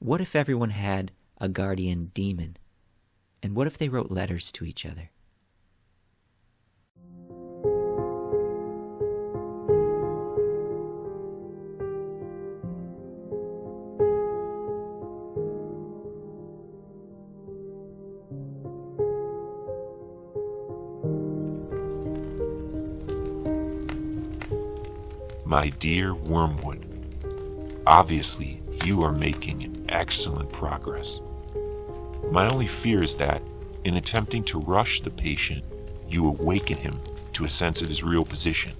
What if everyone had a guardian demon? And what if they wrote letters to each other? My dear Wormwood, obviously you are making excellent progress. My only fear is that, in attempting to rush the patient, you awaken him to a sense of his real position.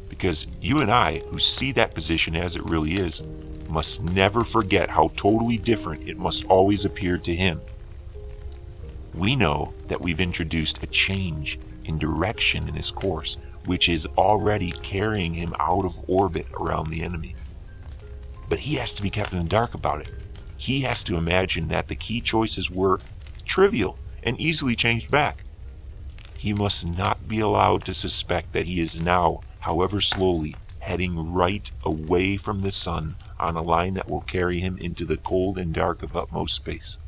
Because you and I, who see that position as it really is, must never forget how totally different it must always appear to him. We know that we've introduced a change in direction in his course, which is already carrying him out of orbit around the enemy. But he has to be kept in the dark about it. He has to imagine that the key choices were trivial and easily changed back. He must not be allowed to suspect that he is now, however slowly, heading right away from the sun on a line that will carry him into the cold and dark of utmost space.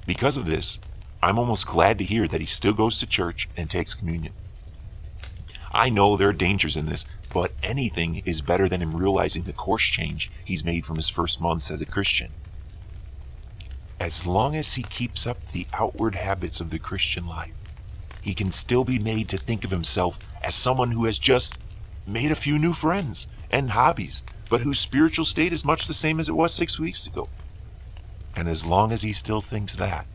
Because of this, I'm almost glad to hear that he still goes to church and takes communion. I know there are dangers in this, but anything is better than him realizing the course change he's made from his first months as a Christian. As long as he keeps up the outward habits of the Christian life, he can still be made to think of himself as someone who has just made a few new friends and hobbies, but whose spiritual state is much the same as it was 6 weeks ago. And as long as he still thinks that,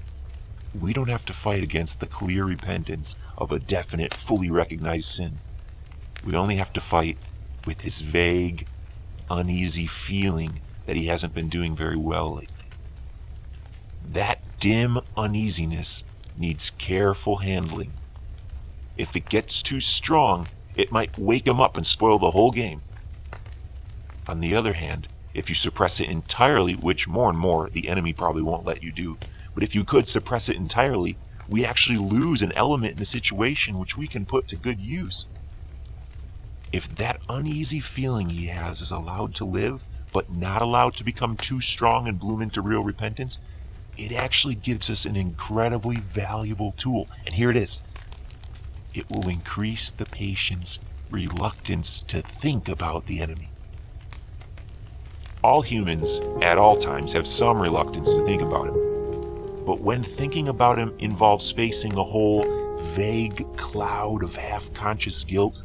we don't have to fight against the clear repentance of a definite, fully recognized sin. We only have to fight with his vague, uneasy feeling that he hasn't been doing very well lately. That dim uneasiness needs careful handling. If it gets too strong, it might wake him up and spoil the whole game. On the other hand, if you suppress it entirely, which more and more the enemy probably won't let you do, but if you could suppress it entirely, we actually lose an element in the situation which we can put to good use. If that uneasy feeling he has is allowed to live, but not allowed to become too strong and bloom into real repentance, it actually gives us an incredibly valuable tool. And here it is. It will increase the patient's reluctance to think about the enemy. All humans, at all times, have some reluctance to think about him. But when thinking about him involves facing a whole vague cloud of half-conscious guilt,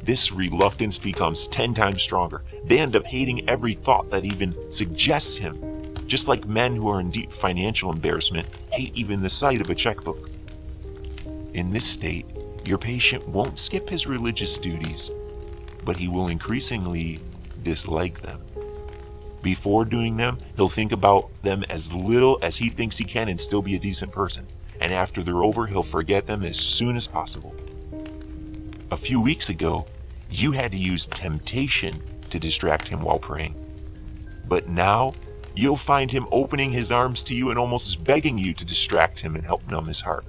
this reluctance becomes 10 times stronger. They end up hating every thought that even suggests him, just like men who are in deep financial embarrassment hate even the sight of a checkbook. In this state, your patient won't skip his religious duties, but he will increasingly dislike them. Before doing them, he'll think about them as little as he thinks he can and still be a decent person. And after they're over, he'll forget them as soon as possible. A few weeks ago, you had to use temptation to distract him while praying. But now, you'll find him opening his arms to you and almost begging you to distract him and help numb his heart.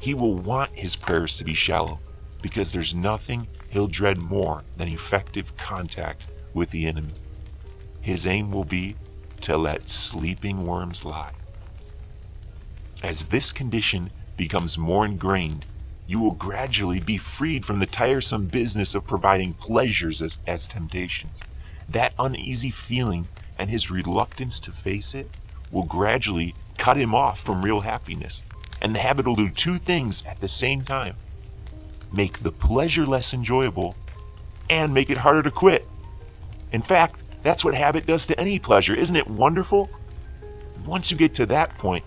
He will want his prayers to be shallow, because there's nothing he'll dread more than effective contact with the enemy. His aim will be to let sleeping worms lie. As this condition becomes more ingrained, you will gradually be freed from the tiresome business of providing pleasures as temptations. That uneasy feeling and his reluctance to face it will gradually cut him off from real happiness. And the habit will do two things at the same time. Make the pleasure less enjoyable and make it harder to quit. In fact, that's what habit does to any pleasure. Isn't it wonderful? Once you get to that point,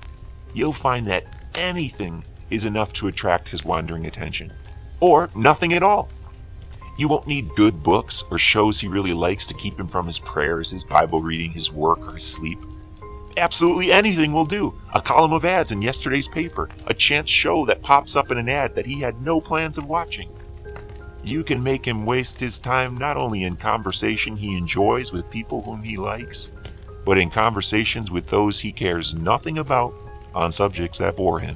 you'll find that anything is enough to attract his wandering attention. Or nothing at all. You won't need good books or shows he really likes to keep him from his prayers, his Bible reading, his work, or his sleep. Absolutely anything will do. A column of ads in yesterday's paper, a chance show that pops up in an ad that he had no plans of watching. You can make him waste his time not only in conversation he enjoys with people whom he likes, but in conversations with those he cares nothing about on subjects that bore him.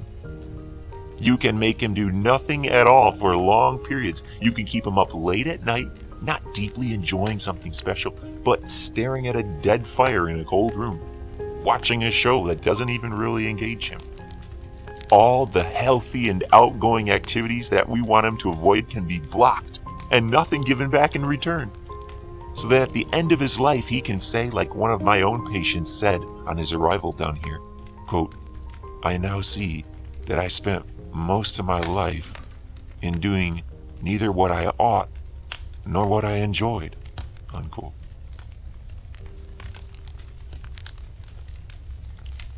You can make him do nothing at all for long periods. You can keep him up late at night, not deeply enjoying something special, but staring at a dead fire in a cold room, watching a show that doesn't even really engage him. All the healthy and outgoing activities that we want him to avoid can be blocked, and nothing given back in return. So that at the end of his life he can say, like one of my own patients said on his arrival down here, quote, "I now see that I spent most of my life in doing neither what I ought nor what I enjoyed," unquote.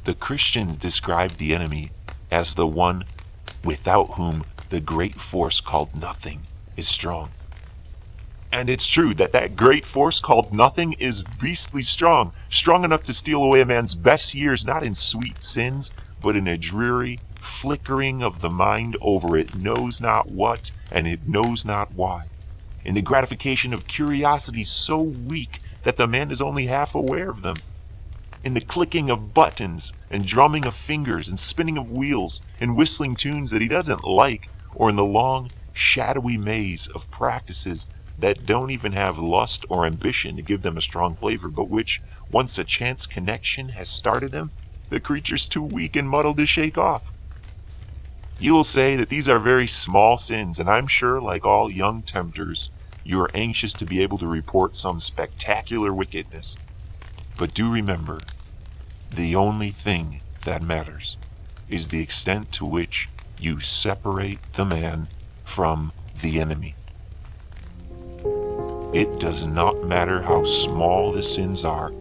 The Christians describe the enemy as the one without whom the great force called nothing is strong. And it's true that that great force called nothing is beastly strong, strong enough to steal away a man's best years, not in sweet sins, but in a dreary flickering of the mind over it knows not what and it knows not why, in the gratification of curiosity so weak that the man is only half aware of them, in the clicking of buttons and drumming of fingers and spinning of wheels and whistling tunes that he doesn't like, or in the long, shadowy maze of practices that don't even have lust or ambition to give them a strong flavor, but which, once a chance connection has started them, the creature's too weak and muddled to shake off. You will say that these are very small sins, and I'm sure, like all young tempters, you are anxious to be able to report some spectacular wickedness. But do remember, the only thing that matters is the extent to which you separate the man from the enemy. It does not matter how small the sins are,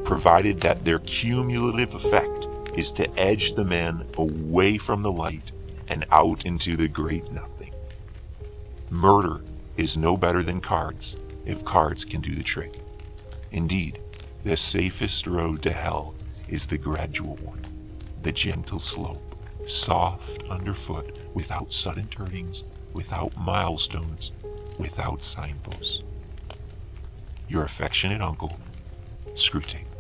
provided that their cumulative effect is to edge the man away from the light and out into the great nothing. Murder is no better than cards, if cards can do the trick. Indeed, the safest road to hell is the gradual one, the gentle slope, soft underfoot, without sudden turnings, without milestones, without signposts. Your affectionate uncle, Screwtape.